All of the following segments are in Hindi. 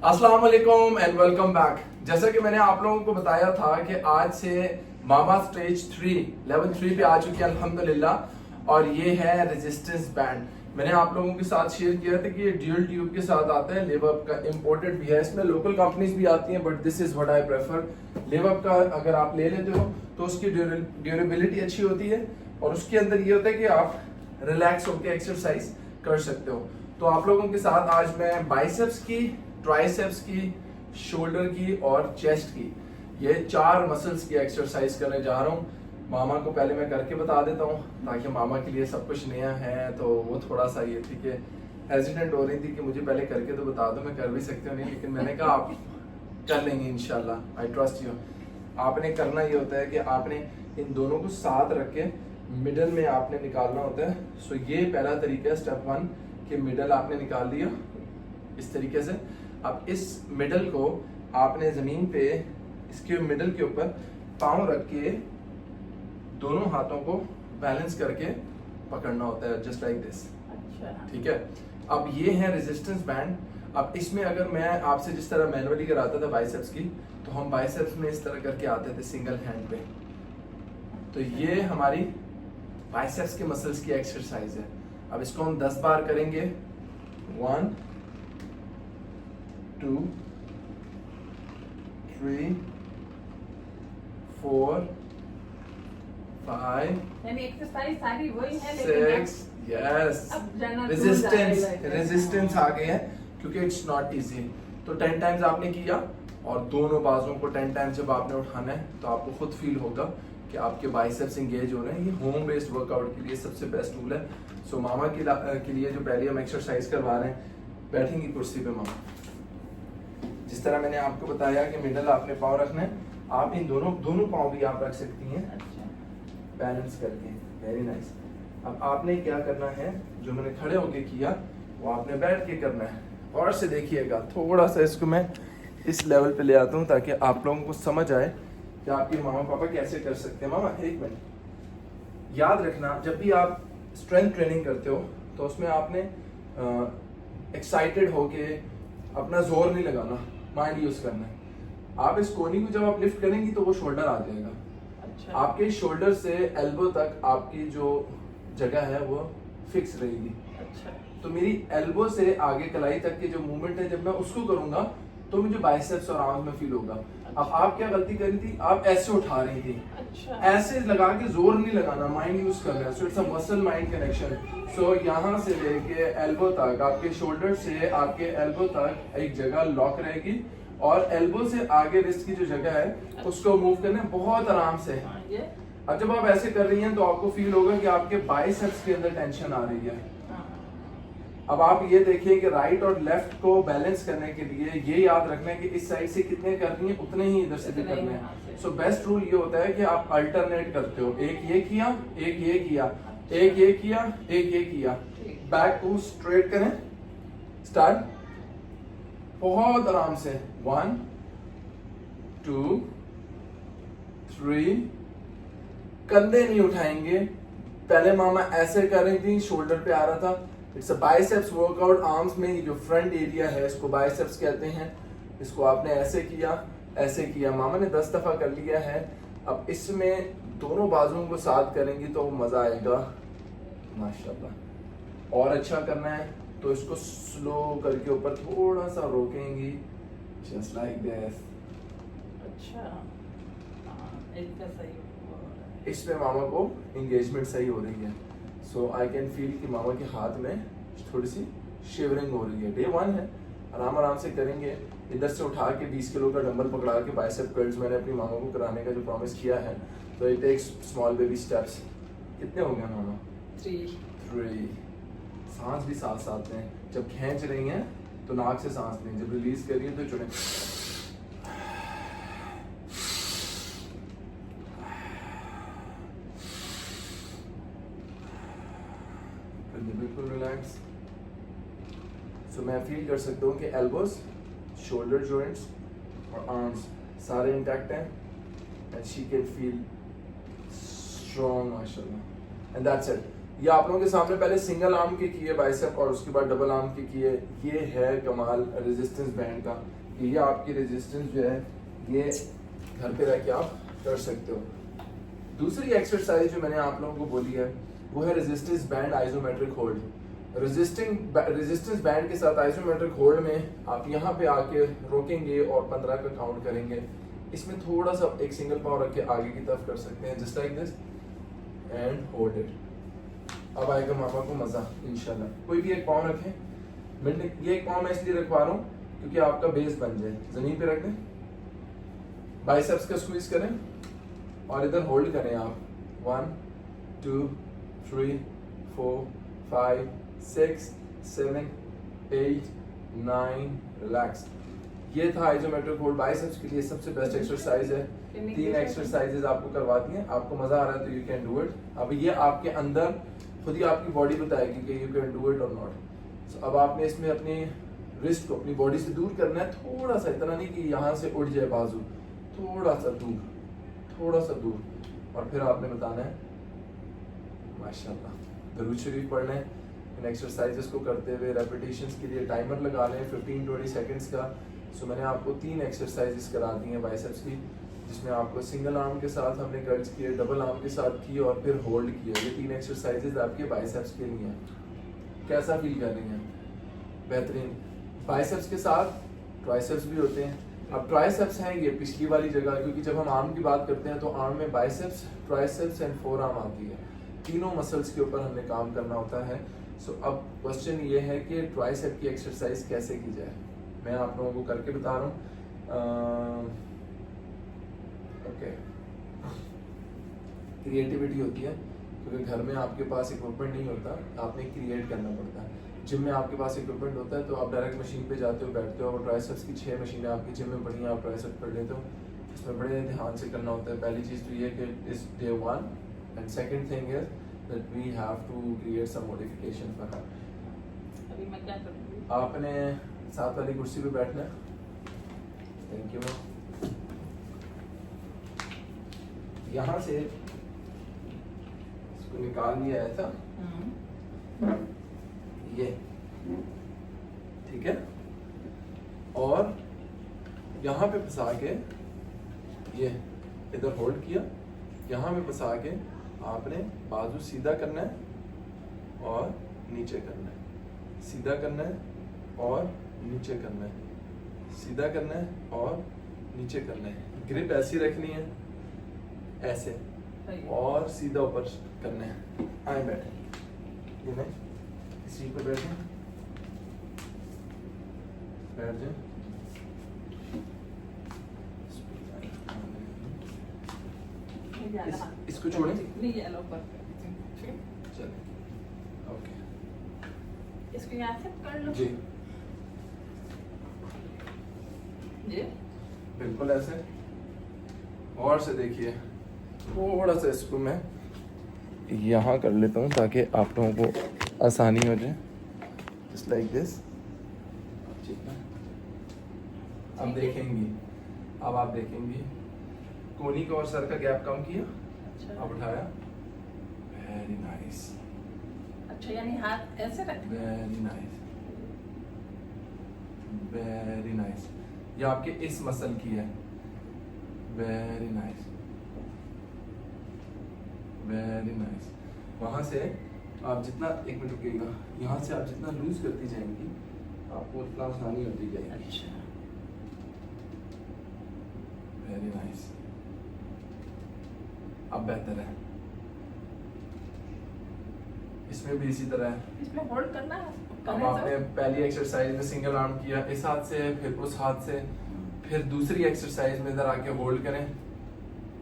अस्सलाम वालेकुम एंड वेलकम बैक। जैसा कि मैंने आप लोगों को बताया था कि आज से मामा स्टेज 3 लेवल 3 पे आ चुकी है अल्हम्दुलिल्लाह। और ये है रेजिस्टेंस बैंड। मैंने आप लोगों के साथ शेयर किया था कि ये ड्यूल ट्यूब के साथ आता है, लिवअप का इंपोर्टेड भी है। इसमें लोकल कंपनीज भी आती हैं but this is what I prefer. लिवअप का अगर आप ले लेते हो तो उसकी ड्यूरेबिलिटी अच्छी होती है और उसके अंदर ये होता है कि आप रिलैक्स होकर एक्सरसाइज कर सकते हो। तो आप लोगों के साथ आज मैं बाइसेप्स की, ट्राइसेप्स की, शोल्डर की और चेस्ट की, ये 4 मसल्स की एक्सरसाइज करने जा रहा हूँ। मामा को पहले मैं करके बता देता हूँ ताकि मामा के लिए सब कुछ नया है, तो वो थोड़ा सा ये थी कि हेजिटेंट हो रही थी कि मुझे पहले करके तो बता दो, मैं कर भी सकती हूँ नहीं, लेकिन मैंने कहा आप कर लेंगे इंशाल्लाह, आई ट्रस्ट यू। आपने करना ये होता है कि आपने इन दोनों को साथ रख के मिडल में आपने निकालना होता है। सो ये पहला तरीका है, स्टेप 1, कि मिडल आपने निकाल लिया इस तरीके से। अब इस मिडल को आपने जमीन पे इसके मिडल के ऊपर पाँव रख के दोनों हाथों को बैलेंस करके पकड़ना होता है, जस्ट लाइक दिस। ठीक है। अब ये है रेजिस्टेंस बैंड। अब इसमें अगर मैं आपसे जिस तरह मैनुअली कराता था बाइसेप्स की, तो हम बाइसेप्स में इस तरह करके आते थे सिंगल हैंड पे। तो ये हमारी बाइसेप्स के मसल्स की एक्सरसाइज है। अब इसको हम 10 बार करेंगे। 1 2 3 4 5 एक्सरसाइज सारी वही है 6 यस। रेजिस्टेंस आ गई है क्योंकि इट्स नॉट इजी। तो 10 टाइम्स आपने किया और दोनों बाजुओं को 10 टाइम्स जब आपने उठाना है तो आपको खुद फील होगा कि आपके बाइसेप्स एंगेज हो रहे हैं। ये होम बेस्ड वर्कआउट के लिए सबसे बेस्ट टूल है। सो मामा के लिए जो पहले हम एक्सरसाइज करवा रहे हैं, बैठेंगी कुर्सी पे मामा। जिस तरह मैंने आपको बताया कि मिडल आपने पाँव रखना है, आप इन दोनों पाँव भी आप रख सकती हैं बैलेंस करके। Very nice. अब आपने क्या करना है, जो मैंने खड़े होके किया वो आपने बैठ के करना है। और से देखिएगा, थोड़ा सा इसको मैं इस लेवल पे ले आता हूँ ताकि आप लोगों को समझ आए कि आपके मामा पापा कैसे कर सकते हैं। मामा एक मिनट, याद रखना जब भी आप स्ट्रेंथ ट्रेनिंग करते हो तो उसमें आपने एक्साइटेड होके अपना जोर नहीं लगाना, माइंड यूज करना है। आप इस कोनी को जब आप लिफ्ट करेंगी तो वो शोल्डर आ जाएगा। अच्छा। आपके शोल्डर से एल्बो तक आपकी जो जगह है वो फिक्स रहेगी। अच्छा। तो मेरी एल्बो से आगे कलाई तक की जो मूवमेंट है, जब मैं उसको करूंगा तो मुझे बाइसेप्स और आर्म्स में फील होगा। अच्छा। अब आप क्या गलती करी थी, आप ऐसे उठा रही थी। अच्छा। ऐसे लगा के जोर नहीं लगाना, माइंड यूज करना है। So it's a muscle mind connection. So यहाँ से लेके एल्बो तक, आपके शोल्डर से आपके एल्बो तक एक जगह लॉक रहेगी और एल्बो से आगे रिस्ट की जो जगह है उसको मूव करना है बहुत आराम से। अब जब आप ऐसे कर रही हैं तो आपको फील होगा कि आपके बाइसेप्स के अंदर टेंशन आ रही है। अब आप ये देखिए कि राइट और लेफ्ट को बैलेंस करने के लिए ये याद रखना है कि इस साइड से कितने करनी है उतने ही इधर से भी करने हैं। सो बेस्ट रूल ये होता है कि आप अल्टरनेट करते हो, एक ये किया, एक ये किया, एक ये किया, एक ये किया। बैक को स्ट्रेट करें, स्टार्ट, बहुत आराम से। 1 2 3, कंधे नहीं उठाएंगे। पहले मामा ऐसे कर रही थी, शोल्डर पे आ रहा था। It's a biceps workout. Arms में जो फ्रंट एरिया है इसको बाइसेप्स कहते हैं। इसको आपने ऐसे किया, ऐसे किया। मामा ने 10 दफा कर लिया है। अब इसमें दोनों बाजुओं को साथ करेंगी तो मजा आएगा माशाल्लाह। और अच्छा करना है तो इसको स्लो करके ऊपर थोड़ा सा रोकेंगी, जस्ट लाइक दिस। अच्छा, इसका सही, इसमें मामा को एंगेजमेंट सही हो रही है। सो आई कैन फील कि मामा के हाथ में थोड़ी सी शिवरिंग हो रही है। डे 1 है, आराम आराम से करेंगे। इधर से उठा के 20 किलो का डंबल पकड़ा के बाइसेप कर्ल्स मैंने अपनी मामा को कराने का जो प्रॉमिस किया है। तो it takes small baby steps. कितने हो गए मामा? 3। सांस भी साथ साथ लें। जब खींच रही हैं तो नाक से सांस लें, जब रिलीज करिए तो चुने। बिल्कुल रिलैक्स। सो मैं फील कर सकता हूँ कि एल्बोज, शोल्डर जॉइंट्स और आर्म्स सारे इंटैक्ट हैं and she can feel strong माशाल्लाह। And that's it. ये आप लोगों के सामने पहले सिंगल आर्म के किए बाइसेप और उसके बाद डबल आर्म के किए। ये है कमाल रेजिस्टेंस बैंड का। ये आपकी रेजिस्टेंस जो है ये घर पे रह के आप कर सकते हो। दूसरी एक्सरसाइज जो मैंने आप लोगों को बोली है वो है resistance band isometric hold. Resistance band के साथ आइसोमेट्रिक होल्ड में आप यहाँ पे आके रोकेंगे और 15 का काउंट करेंगे। इसमें थोड़ा सा एक सिंगल पाँव रख के आगे की तरफ कर सकते हैं, just like this and hold it. अब आएगा मामा को मजा इंशाल्लाह। कोई भी एक पाँव रखें, मैंने ये एक पाँव मैं इसलिए रखवा रहा हूँ क्योंकि आपका बेस बन जाए। जमीन पे रख दें, बाइसेप्स का स्क्वीज करें और इधर होल्ड करें आप। 1 2 3 4 5 6 7 8 9 रिलैक्स। ये था आइसोमेट्रिक होल्ड बाइसेप्स के लिए सबसे बेस्ट एक्सरसाइज है। 3 एक्सरसाइजेस आपको करवाती हैं, आपको मजा आ रहा है तो यू कैन डू इट। अब ये आपके अंदर खुद ही आपकी बॉडी बताएगी कि यू कैन डू इट और नॉट। अब आपने इसमें अपनी रिस्ट को अपनी बॉडी से दूर करना है, थोड़ा सा, इतना नहीं कि यहाँ से उठ जाए बाजू, थोड़ा सा दूर, थोड़ा सा दूर। और फिर आपने बताना है माशाल्लाह, दरूद शरीफ पढ़ना है। इन एक्सरसाइजेस को करते हुए रेपिटेशंस के लिए टाइमर लगा लें 15-20 सेकंड्स का। सो मैंने आपको 3 एक्सरसाइजेस करा दी हैं बाइसेप्स की, जिसमें आपको सिंगल आर्म के साथ हमने कर्ल्स किए, डबल आर्म के साथ किए और फिर होल्ड किया। ये 3 एक्सरसाइजेस आपके बाइसेप्स के लिए हैं। कैसा फील कर रही हैं? बेहतरीन। बाइसेप्स के साथ ट्राइसेप्स भी होते हैं। अब ट्राइसेप्स हैं ये पिछली वाली जगह, क्योंकि जब हम आर्म की बात करते हैं तो आर्म में biceps, triceps and four arm आती है। तीनों मसल्स के ऊपर हमने काम करना होता है। सो अब क्वेश्चन ये है कि ट्राइसेप की एक्सरसाइज कैसे की जाए। मैं आप लोगों को करके बता रहा हूँ। ओके, क्रिएटिविटी होती है क्योंकि घर में आपके पास इक्विपमेंट नहीं होता, आपने क्रिएट करना पड़ता है। जिम में आपके पास इक्विपमेंट होता है तो आप डायरेक्ट मशीन पे जाते हो, बैठते हो और ट्राइसेप्स की 6 मशीनें आपकी जिम में पड़ी हैं, आप ट्राइसेप कर लेते हो। इसमें बड़े ध्यान से करना होता है। पहली चीज़ तो ये कि is day 1 and second thing is that we have to create some modification for her. अभी मैं क्या करूँगी? आपने साथ वाली कुर्सी पे बैठना है। Thank you. यहाँ से इसको निकाल लिया ऐसा, ये ठीक है, और यहाँ पे फंसा के ये इधर होल्ड किया, यहाँ पे फंसा के आपने बाजू सीधा करना है और नीचे करना है, सीधा करना है और नीचे करना है, सीधा करना है और नीचे करना है। ग्रिप ऐसी रखनी है, ऐसे, और सीधा ऊपर करना है। आए बैठे, ये नहीं इसी पे बैठे, बैठ जाए। इसको छोड़ें, चले, ओके, इसको यहाँ से कर लो जी, जी, बिल्कुल ऐसे। और से देखिए, थोड़ा सा इसको मैं यहाँ कर लेता हूँ ताकि आप लोगों को आसानी हो जाए, जस्ट लाइक दिस। ठीक है, अब देखेंगी, अब आप देखेंगी कोहनी का और सर का गैप कम किया, अच्छा, अब उठाया, वेरी नाइस, अच्छा, यानी हाथ ऐसे रख, वेरी नाइस, वेरी नाइस। ये आपके इस मसल की है, वेरी नाइस, वेरी नाइस। वहाँ से आप जितना, एक मिनट रुकिएगा, यहाँ से आप जितना लूज करती जाएंगी आपको उतना आसानी होती जाएगी। अच्छा, वेरी नाइस, अब बेहतर है। इसमें भी इसी तरह है। इसमें होल्ड करना है। अब आपने पहली एक्सरसाइज में सिंगल आर्म किया इस हाथ से, फिर उस हाथ से, फिर दूसरी एक्सरसाइज में इधर आके होल्ड करें,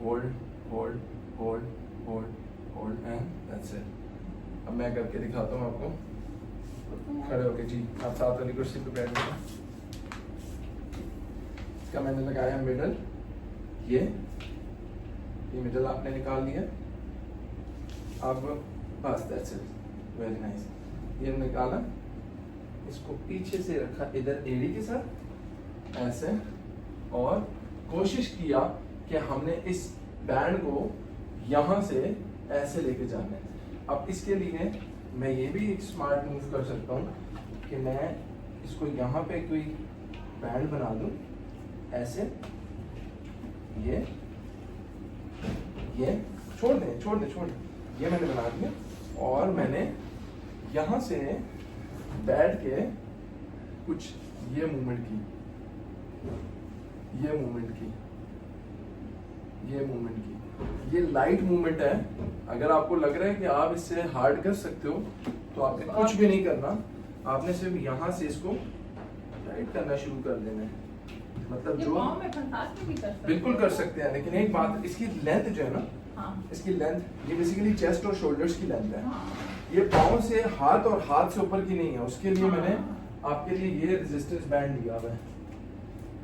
hold hold hold hold hold and that's it. अब मैं करके दिखाता हूँ आपको, खड़े होके जी, आप साथ वाली कुर्सी पे बैठ जाए। इसका मैंने लगाया मिडल, ये मिडल आपने निकाल लिया। अब बस दैट्स इट, वेरी नाइस। ये निकाला, इसको पीछे से रखा इधर एड़ी के साथ ऐसे, और कोशिश किया कि हमने इस बैंड को यहाँ से ऐसे लेके जाना है। अब इसके लिए मैं ये भी एक स्मार्ट मूव कर सकता हूँ कि मैं इसको यहाँ पे कोई बैंड बना दूँ ऐसे, ये छोड़ दें, ये मैंने बना दिया और मैंने यहाँ से बैठ के कुछ ये मूवमेंट की, ये लाइट मूवमेंट है। अगर आपको लग रहा है कि आप इससे हार्ड कर सकते हो तो आपने कुछ भी नहीं करना, आपने सिर्फ यहाँ से इसको टाइट करना शुरू कर देना है। मतलब जो पाँव में फंसा के भी कर सकते बिल्कुल कर सकते हैं, लेकिन एक बात, इसकी लेंथ जो है ना, हाँ। इसकी लेंथ ये बेसिकली चेस्ट और शोल्डर्स की लेंथ है। हाँ। ये पाँव से हाथ और हाथ से ऊपर की नहीं है, उसके लिए हाँ। मैंने आपके लिए ये रेजिस्टेंस बैंड लिया हुआ है।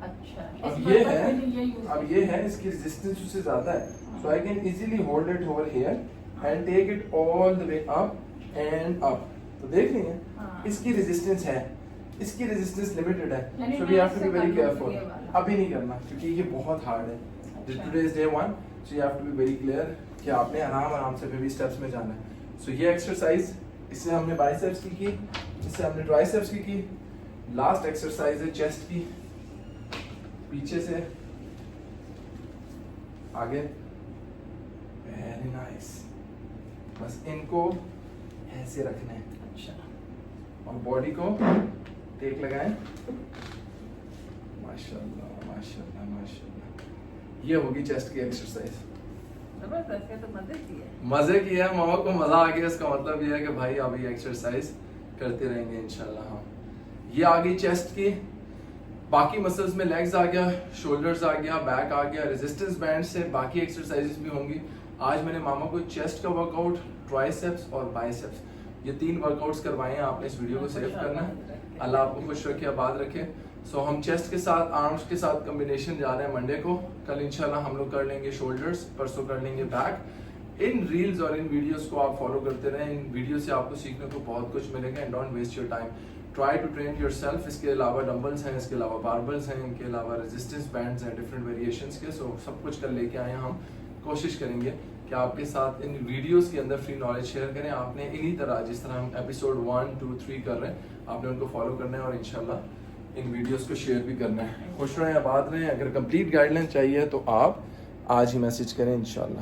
अच्छा, अब ये है इसकी रेजिस्टेंस उससे ज्यादा है, so I can easily hold it over here and take it all the way up and up. तो देख रही हैं, हाँ। इसकी रेजिस्टेंस है, इसकी रेजिस्टेंस लिमिटेड है, यानी so we have to be very मैं ऐसे केयरफुल। कर लूँगी ये वाला। अभी नहीं करना क्योंकि ये बहुत हार्ड है। अच्छा। Today is day 1, so you have to be very clear कि आपने आराम से बेबी स्टेप्स में जाना है। सो ये एक्सरसाइज, इससे हमने बाइसेप्स की, इससे हमने ट्राइसेप्स की। लास्ट एक्सरसाइज है चेस्ट की, पीछे से आगे, वेरी नाइस। बस इनको ऐसे रखना है अच्छा, और बॉडी को टेक लगाएं। माशाल्लाह माशाल्लाह माशाल्लाह। ये होगी चेस्ट की एक्सरसाइज। जबरदस्त है, तो मजे की है। मजे की है, मामा को मजा आ गया। इसका मतलब ये है कि भाई अभी एक्सरसाइज करते रहेंगे इंशाल्लाह। हाँ, ये आ गई चेस्ट की। बाकी मसल्स में लेग्स आ गया, शोल्डर्स आ गया, बैक आ गया। रेजिस्टेंस बैंड से बाकी एक्सरसाइजेस भी होंगी। आज मैंने मामा को चेस्ट का वर्कआउट, ट्राइसेप्स और बाइसेप्स, ये 3 वर्कआउट्स करवाए हैं। आपने इस वीडियो को सेव करना है। अल्लाह आपको खुश रखे, आबाद रखे। सो हम चेस्ट के साथ, आर्म्स के साथ कॉम्बिनेशन जा रहे हैं मंडे को। कल इंशाल्लाह हम लोग कर लेंगे शोल्डर्स, परसों कर लेंगे बैक। इन रील्स और इन वीडियोस को आप फॉलो करते रहें। इन वीडियो से आपको सीखने को बहुत कुछ मिलेगा। And don't waste your time, try to train yourself. इसके अलावा डंबल्स हैं, इसके अलावा बारबल्स हैं, इनके अलावा रेजिस्टेंस बैंड्स हैं डिफरेंट वेरिएशंस के। सो सब कुछ कर लेके आए हम। कोशिश करेंगे कि आपके साथ इन वीडियोस के अंदर फ्री नॉलेज शेयर करें। आपने इन्हीं तरह, जिस तरह हम एपिसोड 1, 2, 3 कर रहे हैं, आपने उनको फॉलो करना है और इंशाल्लाह इन वीडियोस को शेयर भी करना है। खुश रहें, आबाद रहें। अगर कंप्लीट गाइडलाइन चाहिए तो आप आज ही मैसेज करें इंशाल्लाह।